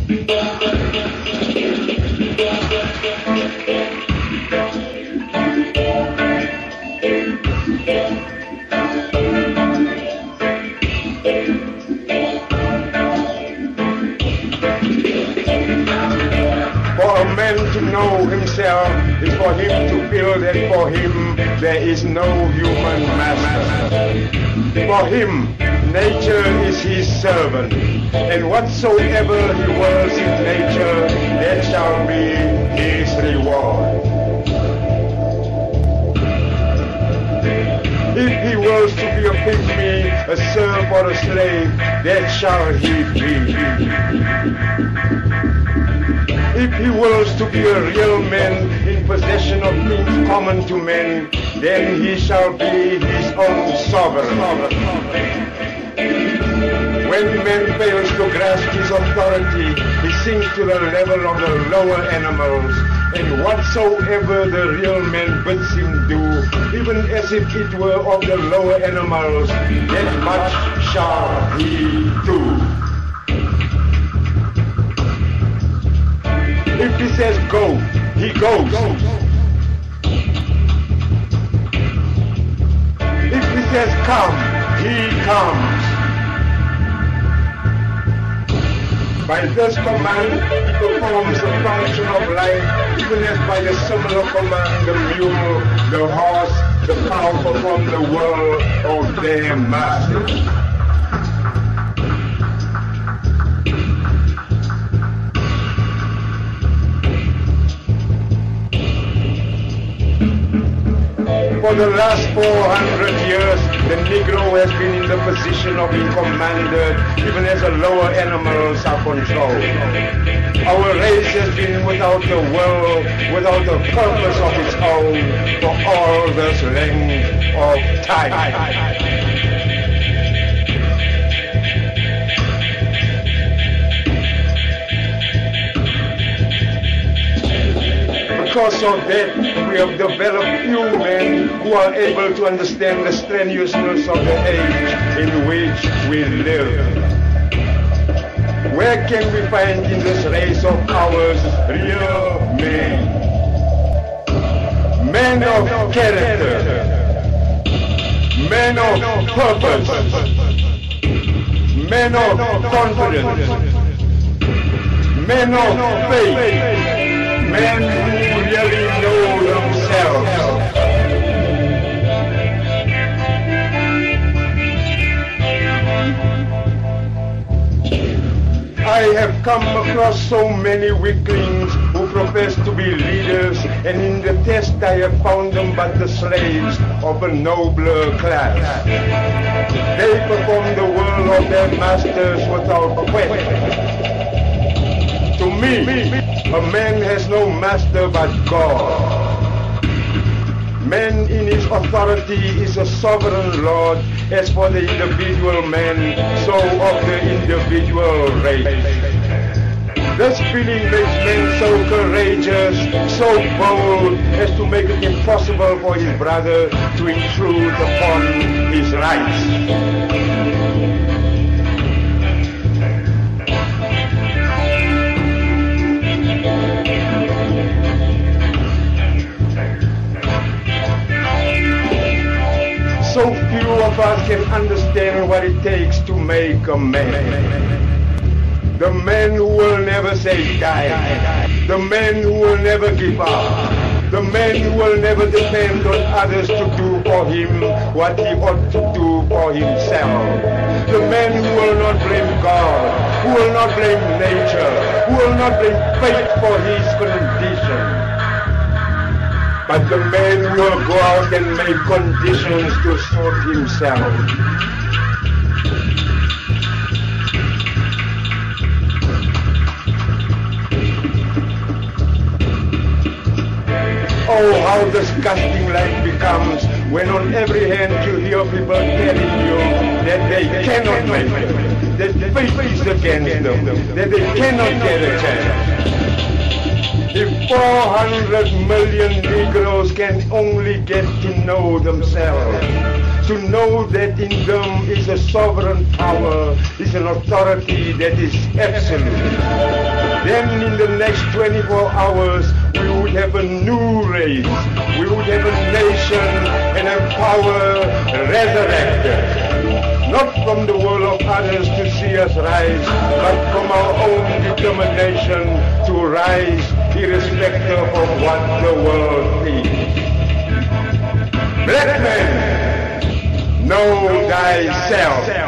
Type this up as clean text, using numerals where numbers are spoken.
For a man to know himself is for him to feel that for him there is no human master. For him, nature is his servant, and whatsoever he wills in nature, that shall be his reward. If he wills to be a pygmy, a serf or a slave, that shall he be. If he wills to be a real man in possession of things common to men, then he shall be his own sovereign. When man fails to grasp his authority, he sinks to the level of the lower animals, and whatsoever the real man bids him do, even as if it were of the lower animals, that much shall he do. If he says go, he goes. If he says come, he comes. By this command, he performs the function of life, even as by the similar command, the mule, the horse, the cow perform the will of their master. For the last 400 years, the Negro has been in the position of being commanded, even as the lower animals are controlled. Our race has been without a will, without a purpose of its own, for all this length of time. Because of that, we have developed few men who are able to understand the strenuousness of the age in which we live. Where can we find in this race of ours real men? Men of character, men of purpose, men of confidence, men of faith, men who really know themselves. I have come across so many weaklings who profess to be leaders, and in the test I have found them but the slaves of a nobler class. They perform the will of their masters without question. To me, a man has no master but God. Man in his authority is a sovereign Lord. As for the individual man, so of the individual race. This feeling makes men so courageous, so bold, as to make it impossible for his brother to intrude upon his rights. So few of us can understand what it takes to make a man. The man who will never say die. The man who will never give up. The man who will never depend on others to do for him what he ought to do for himself. The man who will not blame God, who will not blame nature, who will not blame fate for his condition. But the man will go out and make conditions to suit himself. Oh, how disgusting life becomes when on every hand you hear people telling you that they cannot make it, that fate is against them, that they cannot get a chance. If 400 million Negroes can only get to know themselves, to know that in them is a sovereign power, is an authority that is absolute. then in the next 24 hours, we would have a new race. We would have a nation and a power resurrected. Not from the will of others to see us rise, but from our own determination to rise irrespective of what the world thinks. Black man, know thyself.